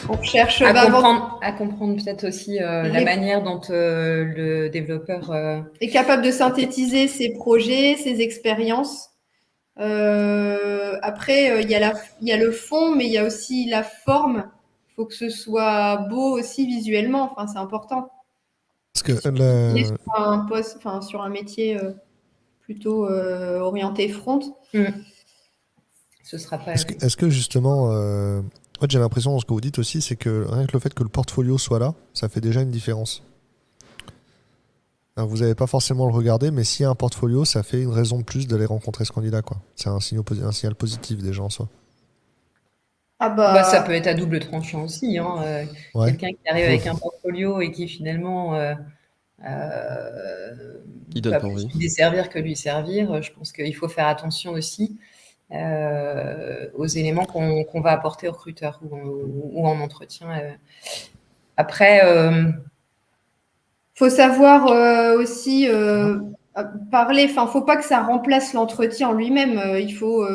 On cherche à comprendre peut-être aussi la manière dont le développeur est capable de synthétiser ses projets, ses expériences. Après, il y a le fond, mais il y a aussi la forme. Il faut que ce soit beau aussi visuellement. Enfin, c'est important. Parce que Sur un poste, enfin, sur un métier plutôt orienté front. Ce sera pas. Est-ce que justement, en fait, j'ai l'impression dans ce que vous dites aussi, c'est que rien que le fait que le portfolio soit là, ça fait déjà une différence. Alors, vous n'avez pas forcément le regarder, mais s'il y a un portfolio, ça fait une raison de plus d'aller rencontrer ce candidat, quoi. C'est un signal positif déjà en soi. Ah bah, ça peut être à double tranchant aussi. Hein. Ouais. Quelqu'un qui arrive avec un portfolio et qui finalement il donne va pas plus envie. lui desservir que lui servir. Je pense qu'il faut faire attention aussi aux éléments qu'on va apporter au recruteur ou en entretien. Après, faut savoir aussi parler. Enfin, faut pas que ça remplace l'entretien en lui-même.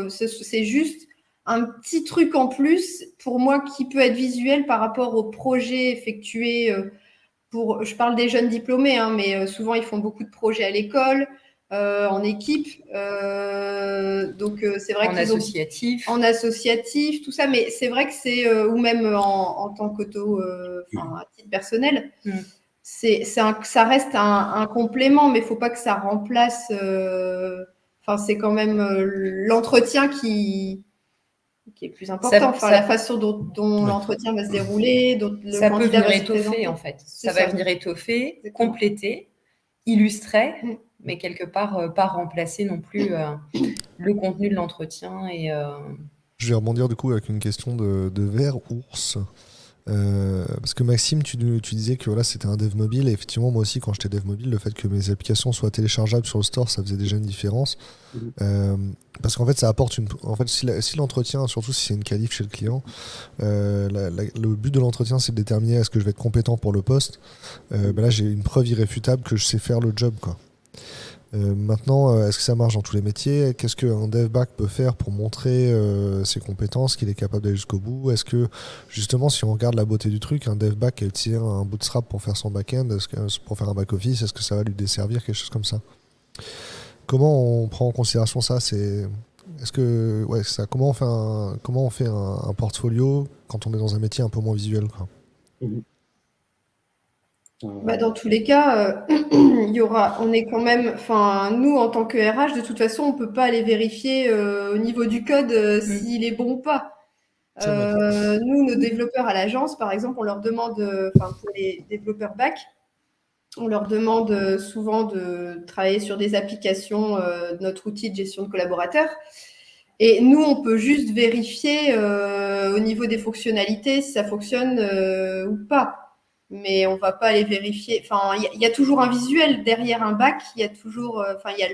C'est juste un petit truc en plus pour moi qui peut être visuel par rapport au projet effectué. Je parle des jeunes diplômés, hein, mais souvent ils font beaucoup de projets à l'école, en équipe. Donc c'est vrai en associatif. En associatif, tout ça, mais c'est vrai que c'est ou même en tant qu'auto, à titre personnel. Ça reste un complément, mais il ne faut pas que ça remplace. C'est quand même l'entretien qui est plus important. La façon dont l'entretien va se dérouler, ça peut venir étoffer en fait. Ça va venir étoffer, compléter, illustrer, mais quelque part pas remplacer non plus le contenu de l'entretien. Je vais rebondir du coup avec une question de Vert Ours. Parce que Maxime, tu disais que voilà, c'était un dev mobile, et effectivement moi aussi quand j'étais dev mobile, le fait que mes applications soient téléchargeables sur le store, ça faisait déjà une différence. Parce qu'en fait ça apporte si l'entretien, surtout si c'est une qualif chez le client, le but de l'entretien c'est de déterminer est-ce que je vais être compétent pour le poste. Là j'ai une preuve irréfutable que je sais faire le job, quoi. Maintenant, est-ce que ça marche dans tous les métiers? Qu'est-ce qu'un dev back peut faire pour montrer ses compétences, qu'il est capable d'aller jusqu'au bout? Est-ce que, justement, si on regarde la beauté du truc, un dev back qui a utilisé un bootstrap pour faire son back-end, pour faire un back-office, est-ce que ça va lui desservir, quelque chose comme ça? Comment on prend en considération ça? Comment on fait un portfolio quand on est dans un métier un peu moins visuel, quoi? Dans tous les cas, on est quand même, nous en tant que RH, de toute façon, on peut pas aller vérifier au niveau du code s'il est bon ou pas. Nous, nos développeurs à l'agence, par exemple, on leur demande, pour les développeurs back, on leur demande souvent de travailler sur des applications de notre outil de gestion de collaborateurs. Et nous, on peut juste vérifier au niveau des fonctionnalités si ça fonctionne ou pas. Mais on va pas aller vérifier. Il y a toujours un visuel derrière un bac. Il y a toujours, il y a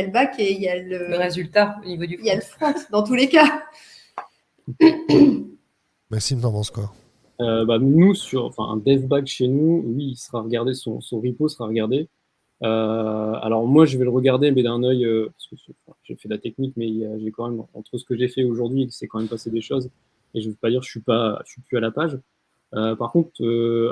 le bac et il y a le résultat au niveau du front. Il y a le front dans tous les cas. Maxime, t'en penses quoi? Nous, un dev back chez nous, oui, il sera regardé, son repo sera regardé. Alors moi, je vais le regarder, mais d'un œil, parce que j'ai fait de la technique, mais j'ai quand même, entre ce que j'ai fait aujourd'hui, c'est quand même passé des choses. Et je ne veux pas dire que je suis plus à la page. Par contre,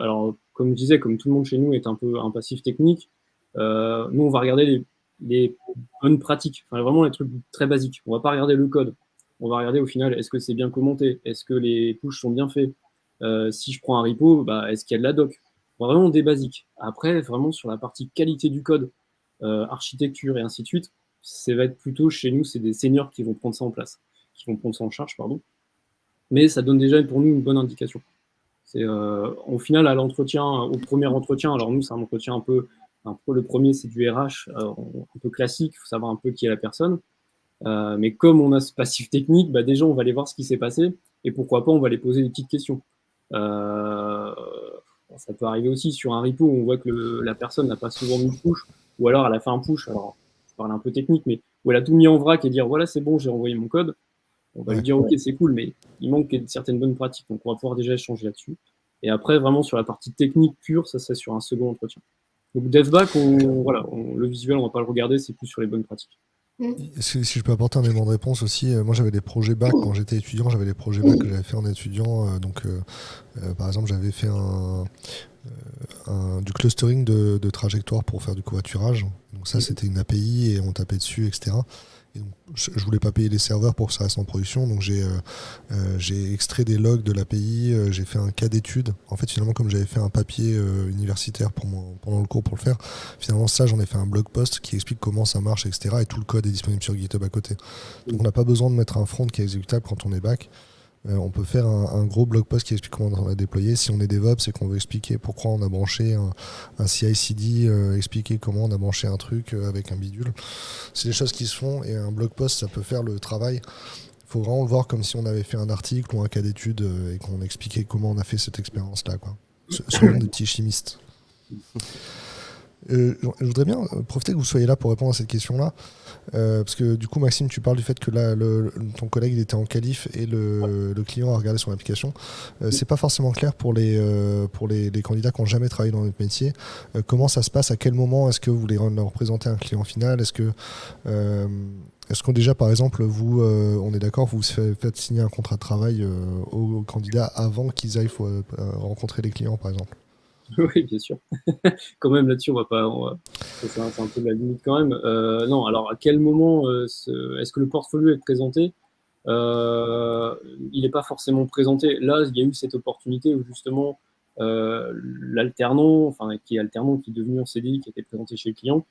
alors comme je disais, comme tout le monde chez nous est un peu un passif technique, nous on va regarder les bonnes pratiques, vraiment les trucs très basiques. On va pas regarder le code. On va regarder au final, est-ce que c'est bien commenté? Est-ce que les pushs sont bien faits? Si je prends un repo, est-ce qu'il y a de la doc? Vraiment des basiques. Après, vraiment sur la partie qualité du code, architecture et ainsi de suite, ça va être plutôt chez nous, c'est des seniors qui vont prendre ça en charge, pardon. Mais ça donne déjà pour nous une bonne indication. C'est au final à l'entretien, au premier entretien. Alors nous, c'est un entretien un peu le premier, c'est du RH, un peu classique. Il faut savoir un peu qui est la personne. Mais comme on a ce passif technique, déjà on va aller voir ce qui s'est passé et pourquoi pas on va aller poser des petites questions. Ça peut arriver aussi sur un repo où on voit que la personne n'a pas souvent mis de push, ou alors elle a fait un push, alors je parle un peu technique, mais où elle a tout mis en vrac et dire voilà c'est bon, j'ai envoyé mon code. On va lui dire ok c'est cool, mais il manque certaines bonnes pratiques, donc on va pouvoir déjà échanger là-dessus. Et après vraiment sur la partie technique pure, ça serait sur un second entretien. Donc DevBack, le visuel on va pas le regarder, c'est plus sur les bonnes pratiques. Si je peux apporter un élément de réponse aussi, moi j'avais des projets bac quand j'étais étudiant, j'avais des projets bac que j'avais fait en étudiant. Par exemple, j'avais fait du clustering de trajectoires pour faire du covoiturage. Donc ça, c'était une API et on tapait dessus, etc. Et donc, je voulais pas payer les serveurs pour que ça reste en production, donc j'ai extrait des logs de l'API, j'ai fait un cas d'étude. En fait, finalement, comme j'avais fait un papier universitaire pendant le cours pour le faire, finalement, ça, j'en ai fait un blog post qui explique comment ça marche, etc. Et tout le code est disponible sur GitHub à côté. Donc, on n'a pas besoin de mettre un front qui est exécutable quand on est back. On peut faire un gros blog post qui explique comment on a déployé. Si on est DevOps, c'est qu'on veut expliquer pourquoi on a branché un CI/CD, expliquer comment on a branché un truc avec un bidule. C'est des choses qui se font et un blog post, ça peut faire le travail. Il faut vraiment le voir comme si on avait fait un article ou un cas d'étude et qu'on expliquait comment on a fait cette expérience-là, quoi. Selon des petits chimistes. Je voudrais bien profiter que vous soyez là pour répondre à cette question-là. Parce que du coup, Maxime, tu parles du fait que là, ton collègue il était en qualif et le client a regardé son application. C'est pas forcément clair pour les candidats qui n'ont jamais travaillé dans notre métier. Comment ça se passe? À quel moment est-ce que vous voulez leur présenter un client final? Est-ce qu'on déjà, par exemple, vous, on est d'accord, vous faites signer un contrat de travail aux candidats avant qu'ils aillent rencontrer les clients, par exemple? Oui, bien sûr. Quand même, là-dessus, c'est un peu de la limite quand même. Non, alors à quel moment est-ce que le portfolio est présenté? Il n'est pas forcément présenté. Là, il y a eu cette opportunité où justement l'alternant, enfin qui est alternant, qui est devenu en CDI, qui a été présenté chez le client,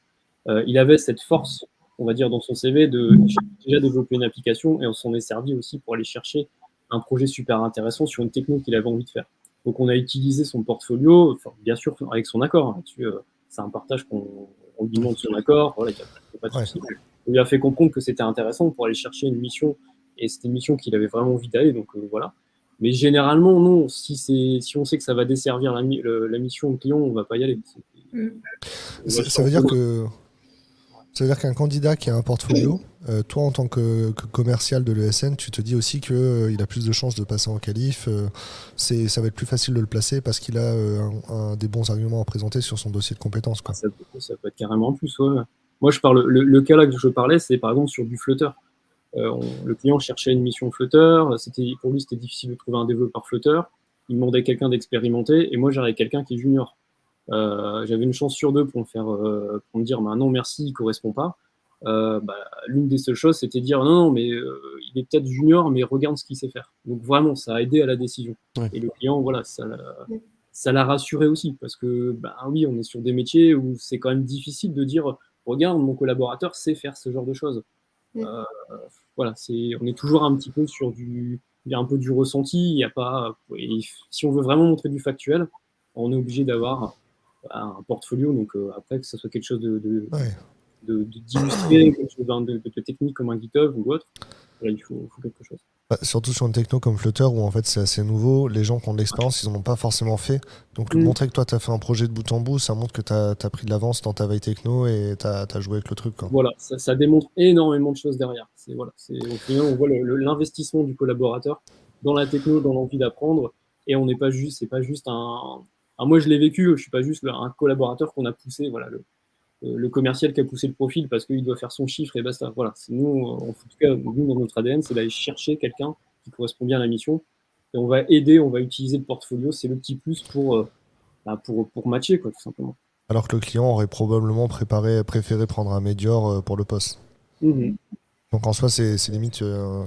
il avait cette force, on va dire, dans son CV de déjà développer une application et on s'en est servi aussi pour aller chercher un projet super intéressant sur une techno qu'il avait envie de faire. Donc on a utilisé son portfolio, enfin, bien sûr avec son accord. Hein, là-dessus, c'est un partage qu'on lui demande son accord. Voilà, il n'y a pas de souci. On lui a fait comprendre que c'était intéressant pour aller chercher une mission et c'était une mission qu'il avait vraiment envie d'aller. Donc voilà. Mais généralement, non. Si on sait que ça va desservir la mission au client, on ne va pas y aller. Ça veut dire qu'un candidat qui a un portfolio, toi en tant que commercial de l'ESN, tu te dis aussi qu'il a plus de chances de passer en qualif. Ça va être plus facile de le placer parce qu'il a des bons arguments à présenter sur son dossier de compétences, quoi. Ça peut être carrément en plus. Ouais. Moi, le cas là que je parlais, c'est par exemple sur du Flutter. Le client cherchait une mission Flutter. Pour lui, c'était difficile de trouver un développeur Flutter. Il demandait quelqu'un d'expérimenté et moi, j'avais quelqu'un qui est junior. J'avais une chance sur deux pour me dire bah, non merci, il correspond pas. L'une des seules choses, c'était de dire non mais il est peut-être junior, mais regarde ce qu'il sait faire. Donc vraiment, ça a aidé à la décision. Ouais. Et le client, voilà, ça l'a rassuré aussi parce que bah oui, on est sur des métiers où c'est quand même difficile de dire regarde, mon collaborateur sait faire ce genre de choses. Voilà, on est toujours un petit peu sur un peu du ressenti. Il y a pas, et si on veut vraiment montrer du factuel, on est obligé d'avoir un portfolio, donc après que ce soit quelque chose d'illustré, quelque chose de technique comme un GitHub ou autre, là, il faut quelque chose. Surtout sur une techno comme Flutter où en fait c'est assez nouveau, les gens qui ont de l'expérience ils n'en ont pas forcément fait, donc montrer que toi tu as fait un projet de bout en bout, ça montre que tu as pris de l'avance dans ta veille techno et tu as joué avec le truc, quoi. Voilà, ça démontre énormément de choses derrière. Au final on voit l'investissement du collaborateur dans la techno, dans l'envie d'apprendre, et on n'est pas juste, c'est pas juste moi je l'ai vécu, je suis pas juste un collaborateur qu'on a poussé, voilà, le commercial qui a poussé le profil parce qu'il doit faire son chiffre et basta. Voilà, nous, en tout cas, nous, dans notre ADN, c'est d'aller chercher quelqu'un qui correspond bien à la mission et on va aider, on va utiliser le portfolio, c'est le petit plus pour matcher, quoi, tout simplement. Alors que le client aurait probablement préféré prendre un médior pour le poste. Donc en soi, c'est limite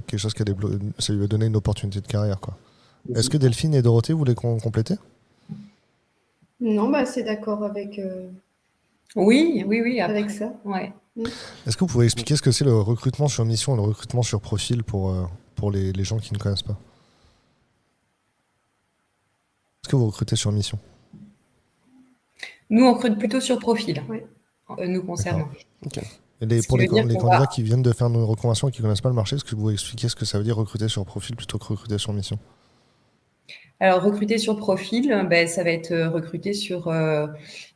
quelque chose ça lui a donné une opportunité de carrière, quoi. Est-ce que Delphine et Dorothée voulaient compléter? Non, c'est d'accord avec... Oui, après, avec ça. Ouais. Est-ce que vous pouvez expliquer ce que c'est le recrutement sur mission et le recrutement sur profil pour les gens qui ne connaissent pas? Est-ce que vous recrutez sur mission? Nous, on recrute plutôt sur profil, nous concernant. Okay. Et pour les candidats qui viennent de faire une reconversion et qui ne connaissent pas le marché, est-ce que vous pouvez expliquer ce que ça veut dire recruter sur profil plutôt que recruter sur mission? Alors, recruter sur profil, ça va être recruter sur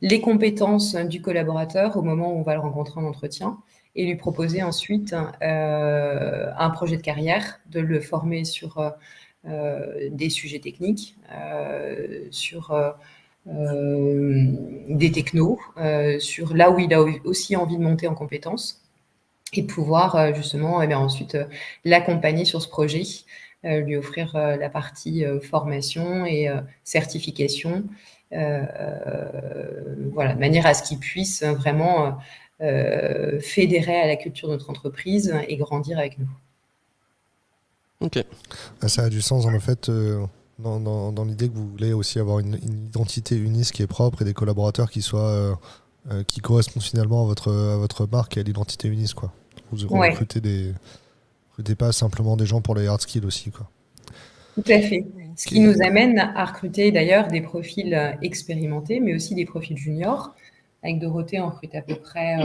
les compétences du collaborateur au moment où on va le rencontrer en entretien et lui proposer ensuite un projet de carrière, de le former sur des sujets techniques, sur des technos, sur là où il a aussi envie de monter en compétences et pouvoir justement ensuite l'accompagner sur ce projet, lui offrir la partie formation et certification, voilà, de manière à ce qu'il puisse vraiment fédérer à la culture de notre entreprise et grandir avec nous. Ok. Ça a du sens dans le fait, dans l'idée que vous voulez aussi avoir une identité Unis qui est propre et des collaborateurs qui soient qui correspondent finalement à votre marque et à l'identité Unis, quoi. Vous recrutez pas simplement des gens pour les hard skills aussi, quoi. Tout à fait. Ce qui nous amène à recruter d'ailleurs des profils expérimentés, mais aussi des profils juniors. Avec Dorothée, on recrute à peu près,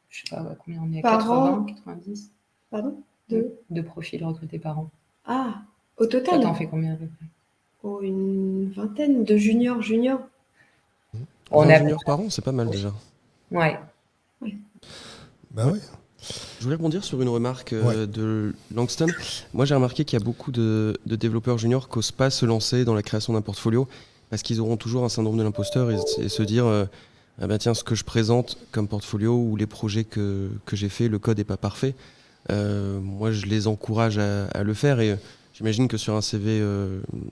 je sais pas combien on est, à 80, 90 Pardon de profils recrutés par an. Ah, au total. Toi, t'en fais combien à peu près? Oh, une vingtaine de juniors. On a juniors par an, c'est pas mal déjà. Ouais. Bah ouais. Je voulais rebondir sur une remarque de Langston. Moi, j'ai remarqué qu'il y a beaucoup de développeurs juniors qui n'osent pas se lancer dans la création d'un portfolio parce qu'ils auront toujours un syndrome de l'imposteur et se dire ah ben tiens, ce que je présente comme portfolio ou les projets que j'ai fait, le code n'est pas parfait. Moi, je les encourage à le faire et j'imagine que sur un CV,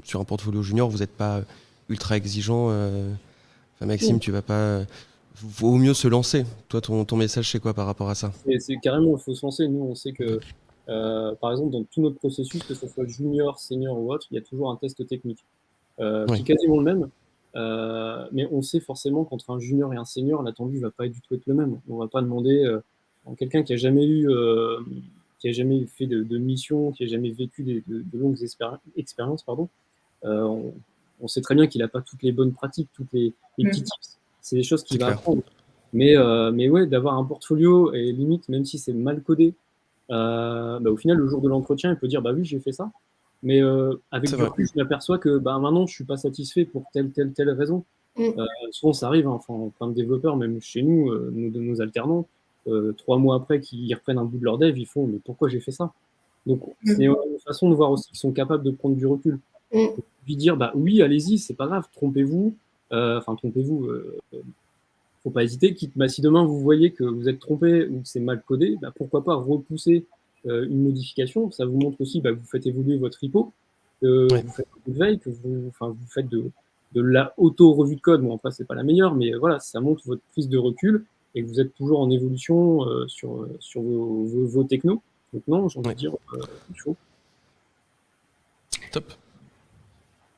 sur un portfolio junior, vous n'êtes pas ultra exigeant. Maxime, tu vas pas... Vaut mieux se lancer. Toi, ton message, c'est quoi par rapport à ça? C'est carrément, il faut se lancer. Nous, on sait que, par exemple, dans tout notre processus, que ce soit junior, senior ou autre, il y a toujours un test technique qui est quasiment le même. Mais on sait forcément qu'entre un junior et un senior, l'attendu ne va pas du tout être le même. On ne va pas demander à quelqu'un qui n'a jamais fait de mission, qui n'a jamais vécu de longues expériences, on sait très bien qu'il n'a pas toutes les bonnes pratiques, toutes les petits tips. C'est des choses qu'il va apprendre. Mais ouais, d'avoir un portfolio et limite, même si c'est mal codé, au final, le jour de l'entretien, il peut dire bah oui, j'ai fait ça. Mais avec du recul, je m'aperçois que maintenant, je suis pas satisfait pour telle raison. Souvent, ça arrive, hein, en plein de développeurs, même chez nous, nos alternants, 3 mois après qu'ils reprennent un bout de leur dev, ils font mais pourquoi j'ai fait ça? Donc, c'est une façon de voir aussi qu'ils sont capables de prendre du recul. Puis dire bah oui, allez-y, c'est pas grave, trompez-vous. Faut pas hésiter. Si demain vous voyez que vous êtes trompé ou que c'est mal codé, pourquoi pas repousser une modification. Ça vous montre aussi que vous faites évoluer votre repo, vous faites beaucoup de veille, que vous faites de la auto-revue de code. Bon, après, c'est pas la meilleure, mais voilà, ça montre votre prise de recul et que vous êtes toujours en évolution sur vos technos. Donc non, j'ai envie de dire, il faut. Top.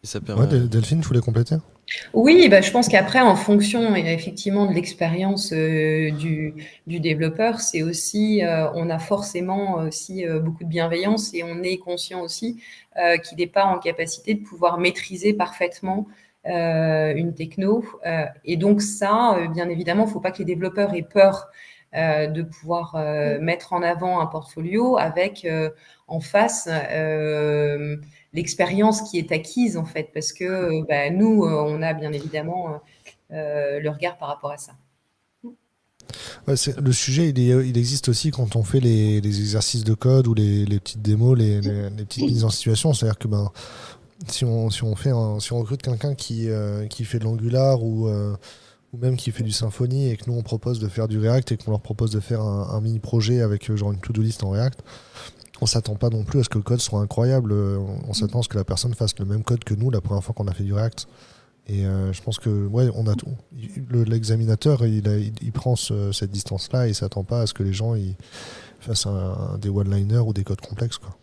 Et ça permet... Delphine, tu voulais compléter? Oui, je pense qu'après, en fonction effectivement de l'expérience du développeur, c'est aussi, on a forcément aussi beaucoup de bienveillance et on est conscient aussi qu'il n'est pas en capacité de pouvoir maîtriser parfaitement une techno. Et donc ça, bien évidemment, il ne faut pas que les développeurs aient peur de pouvoir mettre en avant un portfolio avec en face l'expérience qui est acquise en fait, parce que nous, on a bien évidemment le regard par rapport à ça. Ouais, le sujet, il existe aussi quand on fait les exercices de code ou les petites démos, les petites mises en situation. C'est-à-dire que si on recrute quelqu'un qui fait de l'Angular ou même qui fait du Symfony et que nous on propose de faire du React et qu'on leur propose de faire un mini projet avec genre une to-do list en React, on s'attend pas non plus à ce que le code soit incroyable. On s'attend à ce que la personne fasse le même code que nous la première fois qu'on a fait du React. Et je pense que on a tout. L'examinateur il prend cette distance-là et il s'attend pas à ce que les gens ils fassent des one-liners ou des codes complexes, quoi.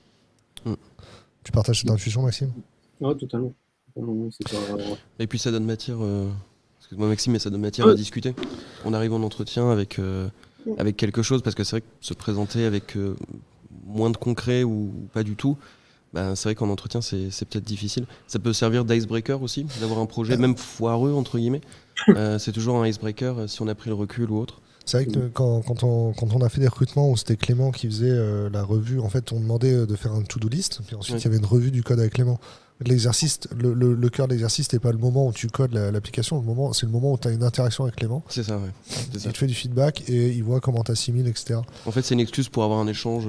Tu partages cette intuition, Maxime? Ouais, totalement. Et puis ça donne matière, excuse-moi Maxime, mais ça donne matière à discuter. On arrive en entretien avec quelque chose, parce que c'est vrai que se présenter avec moins de concret ou pas du tout, c'est vrai qu'en entretien c'est peut-être difficile. Ça peut servir d'icebreaker aussi, d'avoir un projet même foireux entre guillemets. C'est toujours un icebreaker si on a pris le recul ou autre. C'est vrai que quand on a fait des recrutements où c'était Clément qui faisait la revue, en fait on demandait de faire un to-do list, puis ensuite il y avait une revue du code avec Clément. L'exercice, le cœur de l'exercice, c'est pas le moment où tu codes l'application, c'est le moment où tu as une interaction avec Clément. C'est ça, ouais. Il te fait du feedback et il voit comment tu assimiles, etc. En fait, c'est une excuse pour avoir un échange.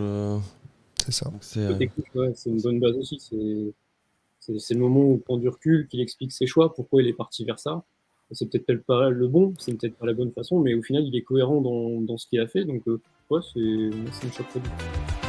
C'est ça. C'est une bonne base aussi. C'est le moment où il prend du recul, qu'il explique ses choix, pourquoi il est parti vers ça. c'est peut-être pas le bon, c'est peut-être pas la bonne façon, mais au final, il est cohérent dans ce qu'il a fait. Donc, ouais, ça me choque pas du tout.